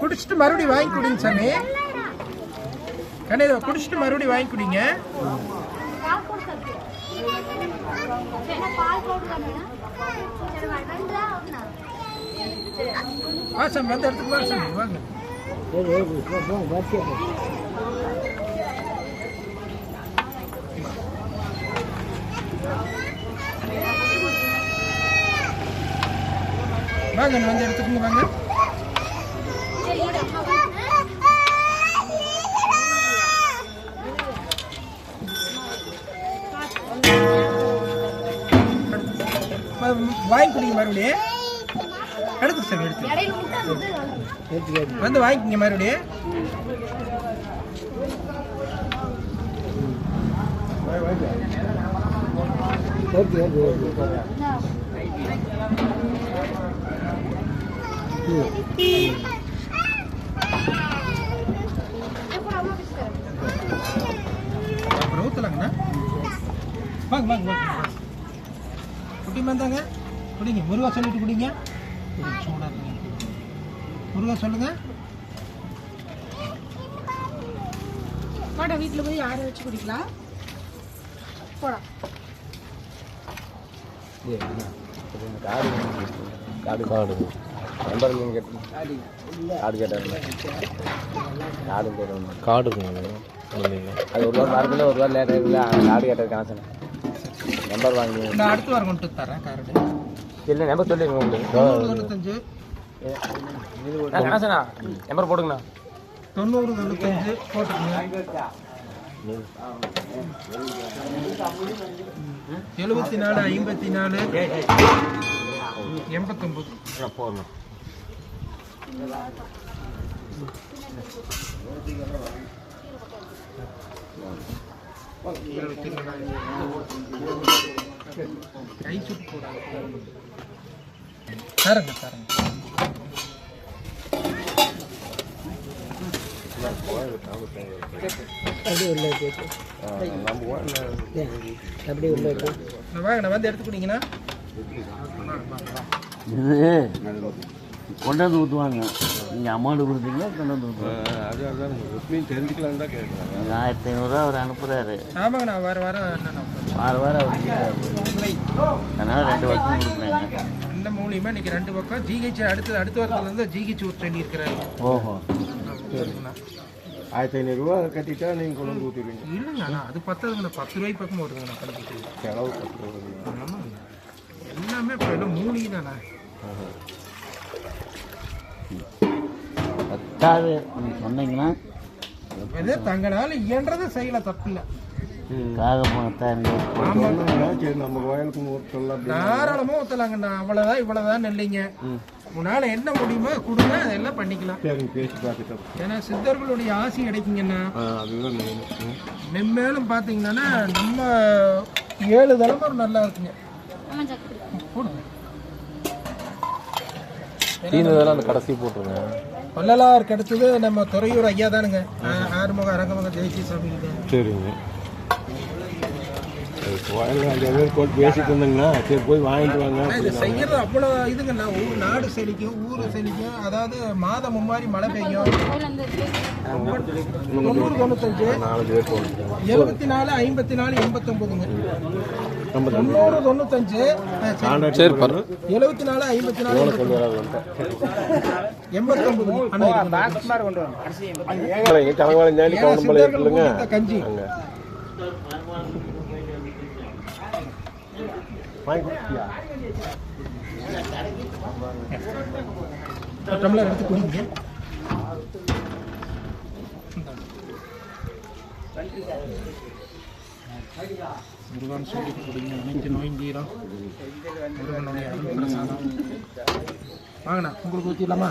குடிச்சிட்டு மறுபடியும் வாங்கி குடிங்க சாமி. கண்ணே குடிச்சிட்டு மறுபடியும் வாங்கி குடிங்க. சாமி வந்து இடத்துக்கு வாங்க சாமி, வாங்க. வாங்க வந்து எடுத்துக்கோங்க வாங்க. வாங்கி குடிங்க மறுபடியும். எடுத்து சார் எடுத்து வந்து வாங்கிக்கிங்க மறுபடியும். அப்புறம் ஊற்றலாங்கண்ணா. வாங்க வாங்க வாங்க குட்டி வந்தாங்க குடிங்க. முருகா சொல்லிட்டு குடிங்க. சூடாக முருகா சொல்லுங்க. போடா வீட்டில் போய் யாரை வச்சு குடிக்கலாம். போடா காடு காடு நம்பர் கேட்டு காடு கேட்டாங்க. காடு போடுறோம். காடு அது ஒரு வாரம் வரதுல ஒரு வாரம் லேட் ஆகுதுல. காடு கேட்டது காசு நம்பர் வாங்கி நான் அடுத்த வாரம் கொண்டு தரேன். கார்டு இல்லை நம்பர் சொல்லிடுங்க. உங்களுக்கு 95 காசுண்ணா நம்பர் போடுங்கண்ணா. 90 போட்டுக்கோங்க. 74 54 89 போடணும். கை சுட்டு போடாது. தரங்க தரங்க. வாங்க நான் வந்து எடுத்துக்கிட்டீங்கன்னா கொண்டாந்து ஊற்றுவாங்க. நீங்கள் அமௌண்ட் கொடுத்தீங்கன்னா கொண்டாந்து ஊற்றுவாங்க. அது அதான் எப்படியும் தெரிஞ்சுக்கலாம் தான் கேட்குறாங்க. 1500 அவர் அனுப்புகிறாரு. ஆமாங்க நான் வாரம் வாரம் அவர் அதனால் 2 வருஷம் கொடுக்குறாங்க. இந்த மூலியமாக இன்னைக்கு 2 பக்கம் ஜிஹெச் அடுத்த வாரத்துலேருந்து ஜிஹெச் ஒரு ட்ரெயின் இருக்கிறாரு. ஓஹோ 1500 கட்டிட்டா நீங்கள் கொண்டு வந்து ஊற்றிடுவீங்க. இல்லைங்க அண்ணா அது பத்தாதுங்கண்ணா. 10 ரூபாய்க்கு பக்கம் வருதுங்கண்ணா கணக்கு. செலவு 10 ரூபா. ஆமாம் எல்லாமே இப்போ எல்லாம் மூலிகை தானே. பத்தாவது நீங்கள் சொன்னீங்கன்னா அதே தங்கனால இயன்றதை செய்யலாம், தப்பில்லை. காக பணத்தான் சரி நம்ம கோயிலுக்கு ஊற்றலாம். தாராளமாக ஊற்றலாங்கண்ணா. அவ்வளோதான் இவ்வளோதான் இல்லைங்க. உன்னால் என்ன முடியுமோ கொடுங்க, அதெல்லாம் பண்ணிக்கலாம். சரிங்க பேசி பார்த்துட்டோம். ஏன்னா சித்தர்களுடைய ஆசை கிடைக்குங்கண்ணா. அதுதான் மென்மேலும் பார்த்தீங்கன்னா நம்ம 7 தலைமுறை நல்லா இருக்குங்க. போடுங்க அந்த கடைசி போட்டுருங்க. வள்ளலார் கிடைச்சது நம்ம துறையூர் ஐயா தானுங்க. ஆறுமுக அரங்கமக ஜெயசி சாமி. சரிங்க கோயில் 5 பேர் போட்டு பேசிட்டு இருந்தீங்கன்னா சரி போய் வாங்கிட்டு வாங்க. இது செய்யறது அவ்வளோ இதுங்கண்ணா. நாடு செழிக்கும், ஊர் செழிக்கும். அதாவது மாதம் மும்மாரி மழை பெய்யும். 90 95 4 பேர் போகணும். 74 54 89ங்க. 90 95 சரி பாரு 74 54 89 கஞ்சி டம்ளர் எடுத்து குடிங்க. முருகன் சொல்லி குடிங்க. அனைத்து நோய் தீரும். முருகனுடைய அருள் பிரசாதம். வாங்கண்ணா உங்களுக்கு ஊற்றிடலாமா?